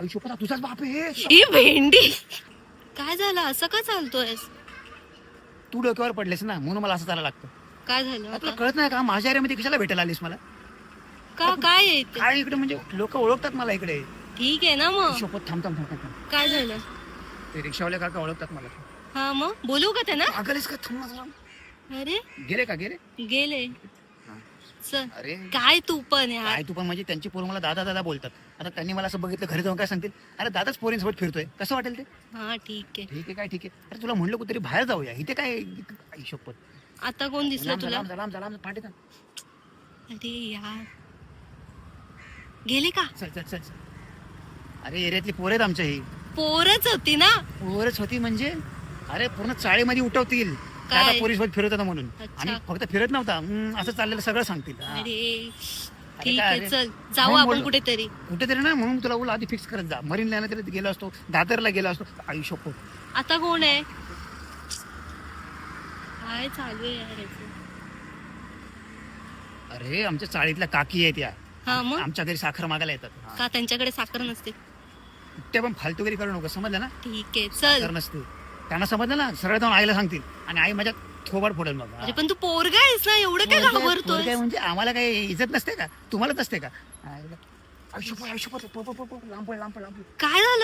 आयुष्यभर तुझाच बाप आहे. ही भेंडी काय झालं असं का चालतोयस? तू डोक्यावर पडलेस ना म्हणून मला असं चालायला लागतं. काय झालं तुला आता? कळत नाही का माझ्या एरियामध्ये कशाला भेटायला आलीस मला? का काय आहे इथे? काय इकडे म्हणजे लोक ओळखतात मला इकडे. ठीक आहे ना मग. शपथ थांब थांब थांब थांब. काय झालं? ते रिक्षावाले काका ओळखतात मला. हा मग बोलू का त्यांना? पागल का? थांब ना जरा. अरे गेले का गेले? गेले. चल अरे काय तू पण यार. काय तू पण म्हणजे त्यांची पोरं मला दादा दादा बोलतात. आता त्यांनी मला असं बघितलं घरी जाऊन काय सांगतील, अरे दादाच पोरींसोबत फिरतोय, कसं वाटेल ते? हा ठीक आहे. ठीक आहे काय ठीक आहे. अरे तुला म्हणलं कुठेतरी बाहेर जाऊया, इथे काय शपथ. आता कोण दिसलं लांब तुला? लांब लांब लांब पाठी जा. अरे यार गेले का? चल चल चल चल. अरे एरियातली पोरं आहेत आमच्या ही. पोरच होती ना. पोरच होती म्हणजे अरे पूर्ण चाळीमध्ये उठवतील काय? दादा पोरीसोबत फिरत होता म्हणून. अच्छा. आणि फक्त फिरत नव्हता, असं चाललेलं सगळं सांगतील. हा. अरे अरे ठीक काय आहे रे? चल जाऊ म्हणून आपण बोललो. कुठेतरी. कुठेतरी ना म्हणून तुला बोल आधी फिक्स करत जा. मरीन लाईनला तरी गेलो असतो, दादरला गेलो असतो. आयुष्य आता कोण आहे? काय चालू आहे यार याचं? अरे आमच्या चाळीतल्या काकी आहेत या. हा मग आमच्या घरी साखर मागायला येतात. का त्यांच्याकडे साखर नसते? ते पण फालतूगिरी करू नको, समजलं ना? ठीक आहे चल. साखर नसते त्यांना समजलं ना, सरळ जाऊन आईला सांगतील आणि आई माझ्या थोबाड फोडेल मग. अरे पण तू पोरगा आहेस ना एवढं काय घाबरतोय? काय म्हणजे आम्हाला काही इज्जत नसते का? तुम्हालाच असते का? आयुष्य लांब पड लांब पड लांब पड. काय झालं?